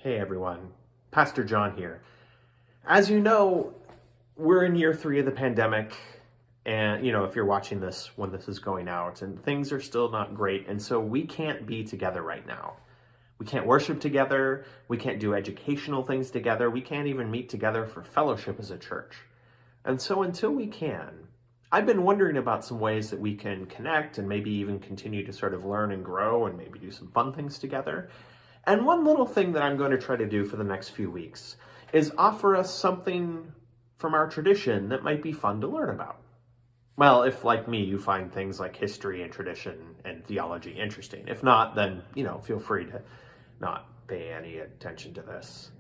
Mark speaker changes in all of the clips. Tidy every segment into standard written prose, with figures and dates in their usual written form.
Speaker 1: Hey everyone, Pastor Jon here. As you know, we're in year 3 of the pandemic, and if you're watching this when this is going out, and things are still not great, and so we can't be together right now. We can't worship together, we can't do educational things together, we can't even meet together for fellowship as a church. And so until we can, I've been wondering about some ways that we can connect and maybe even continue to sort of learn and grow and maybe do some fun things together. And one little thing that I'm going to try to do for the next few weeks is offer us something from our tradition that might be fun to learn about. Well, if like me, you find things like history and tradition and theology interesting. If not, then, feel free to not pay any attention to this.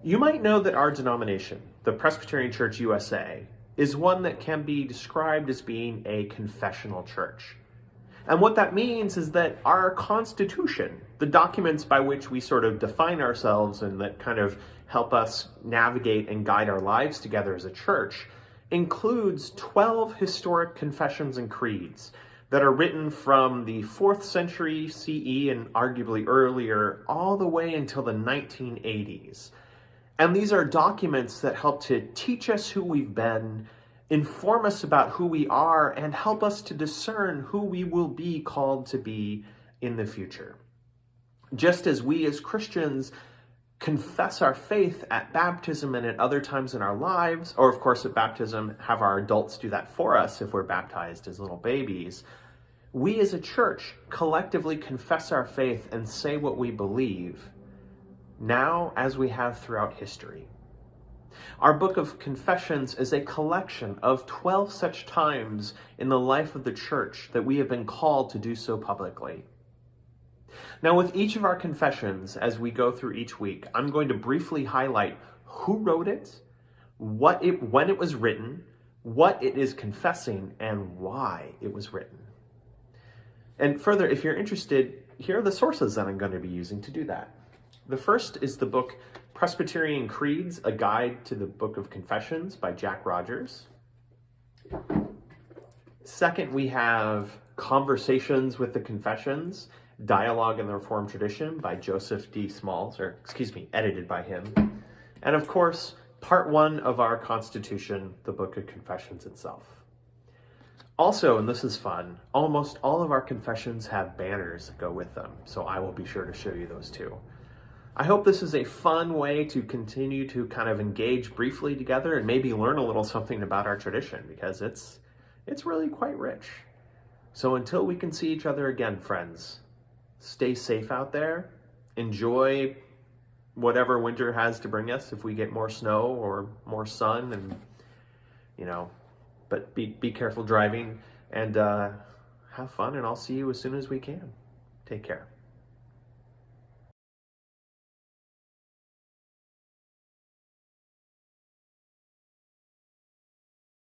Speaker 1: You might know that our denomination, the Presbyterian Church USA, is one that can be described as being a confessional church. And what that means is that our Constitution, the documents by which we sort of define ourselves and that kind of help us navigate and guide our lives together as a church, includes 12 historic confessions and creeds that are written from the 4th century CE and arguably earlier all the way until the 1980s. And these are documents that help to teach us who we've been, inform us about who we are, and help us to discern who we will be called to be in the future. Just as we as Christians confess our faith at baptism and at other times in our lives, or of course at baptism have our adults do that for us if we're baptized as little babies, we as a church collectively confess our faith and say what we believe now as we have throughout history. Our book of Confessions is a collection of 12 such times in the life of the church that we have been called to do so publicly. Now, with each of our confessions, as we go through each week, I'm going to briefly highlight who wrote it, when it was written, what it is confessing, and why it was written. And further, if you're interested, here are the sources that I'm going to be using to do that. The first is the book Presbyterian Creeds, A Guide to the Book of Confessions by Jack Rogers. Second, we have Conversations with the Confessions, Dialogue in the Reformed Tradition by Joseph D. Smalls, edited by him. And of course, part 1 of our Constitution, the Book of Confessions itself. Also, and this is fun, almost all of our confessions have banners that go with them, so I will be sure to show you those too. I hope this is a fun way to continue to kind of engage briefly together and maybe learn a little something about our tradition, because it's really quite rich. So until we can see each other again, friends, stay safe out there. Enjoy whatever winter has to bring us if we get more snow or more sun, and but be careful driving and have fun, and I'll see you as soon as we can. Take care.